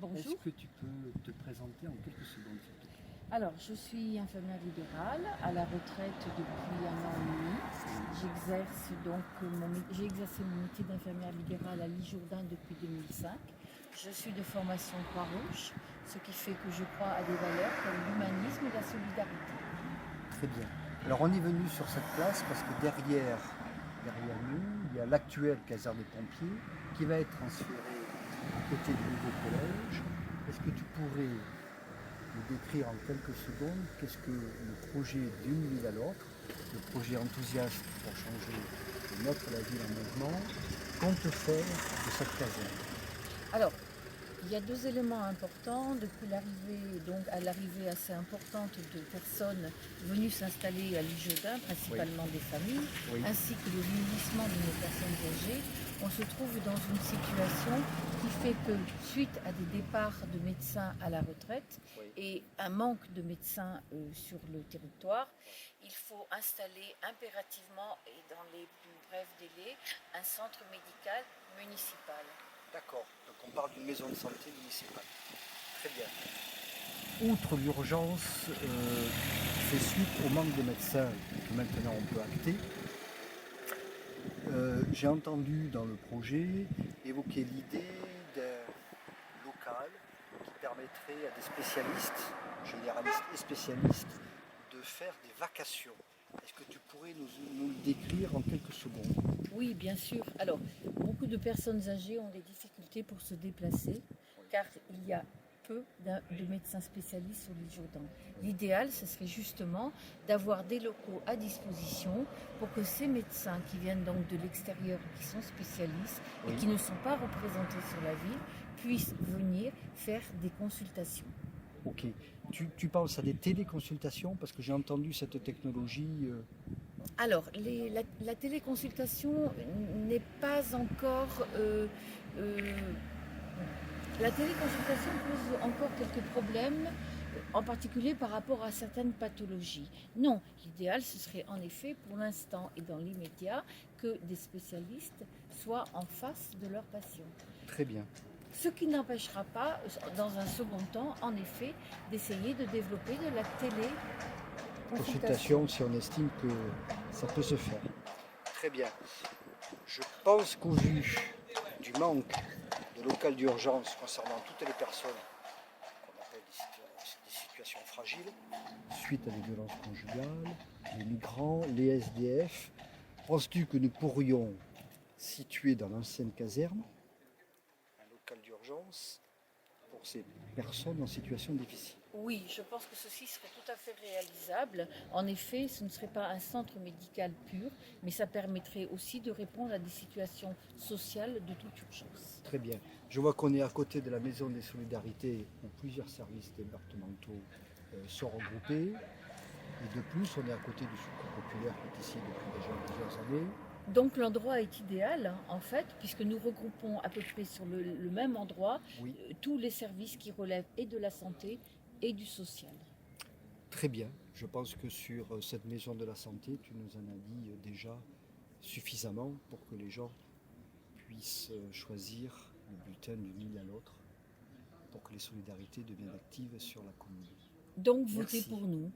Bonjour. Est-ce que tu peux te présenter en quelques secondes, s'il te plaît? Alors, je suis infirmière libérale à la retraite depuis 1 an et demi. J'ai exercé mon métier d'infirmière libérale à l'Isle-Jourdain depuis 2005. Je suis de formation Croix-Rouge, ce qui fait que je crois à des valeurs comme l'humanisme et la solidarité. Très bien. Alors on est venu sur cette place parce que derrière nous, il y a l'actuelle caserne des pompiers qui va être transférée à côté du nouveau collège. Est-ce que tu pourrais nous décrire en quelques secondes qu'est-ce que le projet d'une ville à l'autre, le projet enthousiaste pour changer et mettre la ville en mouvement, compte faire de cette caserne? Alors, il y a deux éléments importants. Depuis l'arrivée assez importante de personnes venues s'installer à l'Isle-Jourdain, principalement des familles, Oui. ainsi que le vieillissement de nos personnes âgées, on se trouve dans une situation qui fait que, suite à des départs de médecins à la retraite Oui. et un manque de médecins sur le territoire, il faut installer impérativement et dans les plus brefs délais un centre médical municipal. D'accord, donc on parle d'une maison de santé municipale. Très bien. Outre l'urgence fait suite au manque de médecins que maintenant on peut acter, j'ai entendu dans le projet évoquer l'idée d'un local qui permettrait à des spécialistes, généralistes et spécialistes, de faire des vacations. Est-ce que tu pourrais nous le décrire en quelques secondes? Oui, bien sûr. Alors, beaucoup de personnes âgées ont des difficultés pour se déplacer car il y a peu de médecins spécialistes sur l'Isle-Jourdain. L'idéal, ce serait justement d'avoir des locaux à disposition pour que ces médecins qui viennent donc de l'extérieur, qui sont spécialistes et qui ne sont pas représentés sur la ville, puissent venir faire des consultations. Ok. Tu penses à des téléconsultations parce que j'ai entendu cette technologie. Alors, la téléconsultation n'est pas encore... la téléconsultation pose encore quelques problèmes, en particulier par rapport à certaines pathologies. Non, l'idéal, ce serait en effet, pour l'instant et dans l'immédiat, que des spécialistes soient en face de leurs patients. Très bien. Ce qui n'empêchera pas, dans un second temps, en effet, d'essayer de développer de la téléconsultation. Consultation si on estime que ça peut se faire. Très bien. Je pense qu'au vu du manque de local d'urgence concernant toutes les personnes qu'on appelle des situations fragiles, suite à des violences conjugales, les migrants, les SDF, penses-tu que nous pourrions situer dans l'ancienne caserne un local d'urgence pour ces personnes en situation difficile? Oui, je pense que ceci serait tout à fait réalisable. En effet, ce ne serait pas un centre médical pur, mais ça permettrait aussi de répondre à des situations sociales de toute urgence. Très bien. Je vois qu'on est à côté de la Maison des Solidarités où plusieurs services départementaux sont regroupés. Et de plus, on est à côté du Secours populaire qui est ici depuis déjà plusieurs années. Donc l'endroit est idéal, en fait, puisque nous regroupons à peu près sur le même endroit Oui. Tous les services qui relèvent et de la santé et du social. Très bien. Je pense que sur cette maison de la santé, tu nous en as dit déjà suffisamment pour que les gens puissent choisir le bulletin d'une île à l'autre pour que les solidarités deviennent actives sur la commune. Donc Merci. votez pour nous.